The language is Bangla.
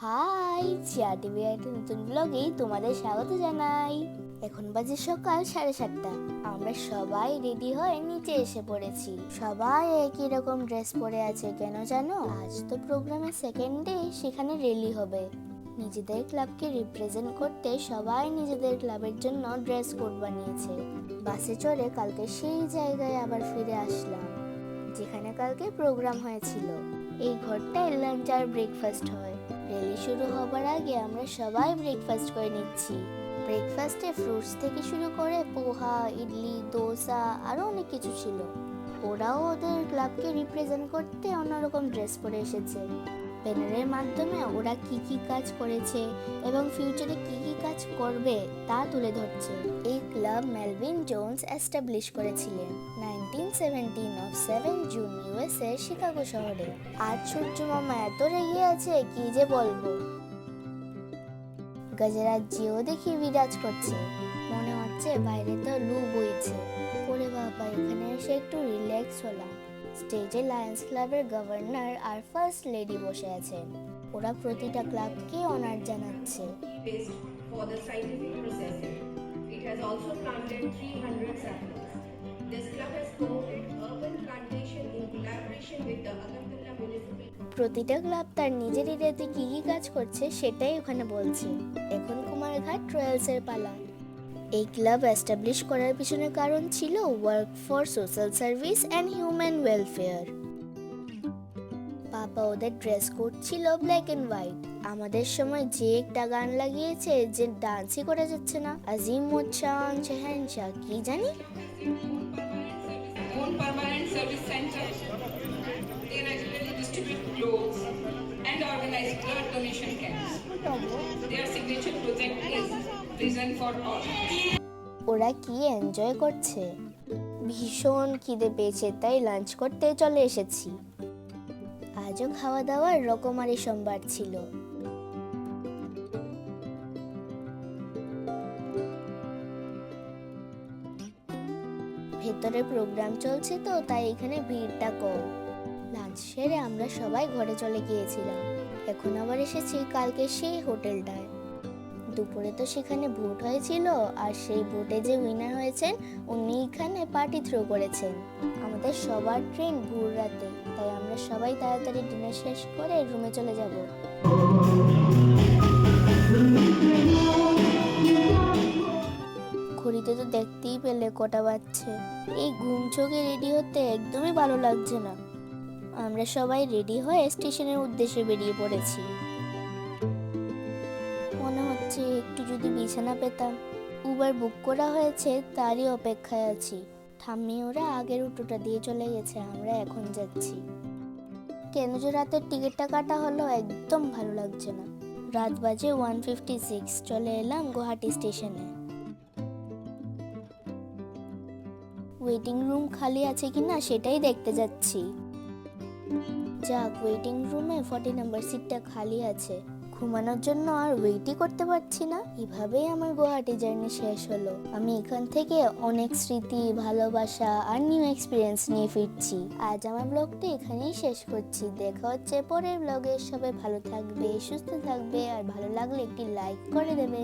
হাই, জিয়া টিভি একটা নতুন ব্লগে তোমাদের স্বাগত জানাই। এখন বাজে সকাল 7:30। আমরা সবাই রেডি হয়ে নিচে এসে পড়েছি। সবাই একই রকম ড্রেস পরে আছে, কেন জানো? আজ তো প্রোগ্রামের সেকেন্ড ডে, সেখানে র্যালি হবে। নিজেদের ক্লাবকে রিপ্রেজেন্ট করতে সবাই নিজেদের ক্লাবের জন্য ড্রেস কোড বানিয়েছে। বাসে চড়ে কালকে সেই জায়গায় আবার ফিরে আসলাম যেখানে কালকে প্রোগ্রাম হয়েছিল। এই ঘরটায় লাঞ্চ আর ব্রেকফাস্ট হয়। র্যালি শুরু হবার আগে আমরা সবাই ব্রেকফাস্ট করে নিচ্ছি। ব্রেকফাস্টে ফ্রুটস থেকে শুরু করে পোহা, ইডলি, দোসা আরো অনেক কিছু ছিল। ওরাও ওদের ক্লাবকে রিপ্রেজেন্ট করতে অন্যরকম ড্রেস পরে এসেছে। ব্যানারের মাধ্যমে ওরা কি কি কাজ করেছে এবং ফিউচারে কি কি কাজ করবে তা তুলে ধরছে। এই ক্লাব মেলভিন জোনস এস্টাবলিশ করেছিলেন 1917 অফ 7 জুন ইউএসএ শিকাগো শহরে। আজ সূর্য মামা এত রেগে আছে কি যে বলবো। গজরাজ্যেও দেখি বিরাজ করছে, মনে হচ্ছে বাইরে তো লু বইছে। ওরে বাবা, এখানে এসে একটু রিল্যাক্স হলাম। স্টেজে লায়ন্স ক্লাবের গভর্নর আর ফার্স্ট লেডি বসে আছেন। ওরা প্রতিটা ক্লাবকে অনার জানাচ্ছে। For the scientific processing. It has also planted 300 saplings. This club has promoted urban plantation in collaboration with the Agartala municipal. প্রতিটা ক্লাব তার নিজের এরিয়াতে কি কি কাজ করছে সেটাই ওখানে বলছে। এখন কুমারঘাট রয়্যালসের পালা। এই ক্লাব এস্টাবলিশ করার পিছনে কারণ ছিল work for social service and human welfare. Papa ওদের ড্রেস কোড ছিল ব্ল্যাক এন্ড হোয়াইট। আমাদের সময় যে একটা গান লাগিয়েছে যে ডান্সই করা যাচ্ছে না, আজিম মোচান চেহানশা কি জানি। Own permanent service center. They regularly distribute clothes and organize blood donation camps. Their signature project is Prison for All. ওরা কি এনজয় করছে। ভীষণ খিদে পেয়েছে, তাই লাঞ্চ করতে চলে এসেছি। আজও খাওয়া দাওয়ার রকমারি সম্ভার ছিল। ভেতরে প্রোগ্রাম চলছে তো তাই এখানে ভিড়টা কম। লাঞ্চ সেরে আমরা সবাই ঘরে চলে গিয়েছিলাম। এখন আবার এসেছি কালকে সেই হোটেলটায়। দুপুরে তো সেখানে ভোট হয়েছিল, আর সেই ভোটে যে উইনার হয়েছেন উনি এখানে পার্টি থ্রো করেছেন। আমাদের সবার ট্রেন ভোর রাতে, তাই আমরা সবাই তাড়াতাড়ি ডিনার শেষ করে রুমে চলে যাব। ঘড়িতে তো দেখতেই পেলে কটা বাজছে। এই ঘুম চোখে রেডি হতে একদমই ভালো লাগছে না। আমরা সবাই রেডি হয়ে স্টেশনের উদ্দেশ্যে বেরিয়ে পড়েছি। মনে হচ্ছে একটু যদি বিছানা পেতাম। উবার বুক করা হয়েছে, তারই অপেক্ষায় আছি। ঠাম্মি ওরা আগের অটোটা দিয়ে চলে গেছে, আমরা এখন যাচ্ছি। কেন যে রাতের টিকিটটা কাটা হলো একদম ভালো লাগছে না। রাত বাজে 1:56। চলে এলাম গুয়াহাটি স্টেশনে। ওয়েটিং রুম খালি আছে কিনা সেটাই দেখতে যাচ্ছি। যাক, ওয়েটিং রুমে 40 নাম্বার সিটটা খালি আছে। ঘুমানোর জন্য আর ওয়েটই করতে পারছি না। এভাবেই আমার গুয়াহাটি জার্নি শেষ হলো। আমি এখান থেকে অনেক স্মৃতি, ভালোবাসা আর নিউ এক্সপিরিয়েন্স নিয়ে ফিরছি। আজ আমার ব্লগটি এখানেই শেষ করছি। দেখা হচ্ছে পরের ব্লগে। সবাই ভালো থাকবে, সুস্থ থাকবে, আর ভালো লাগলে একটি লাইক করে দেবে।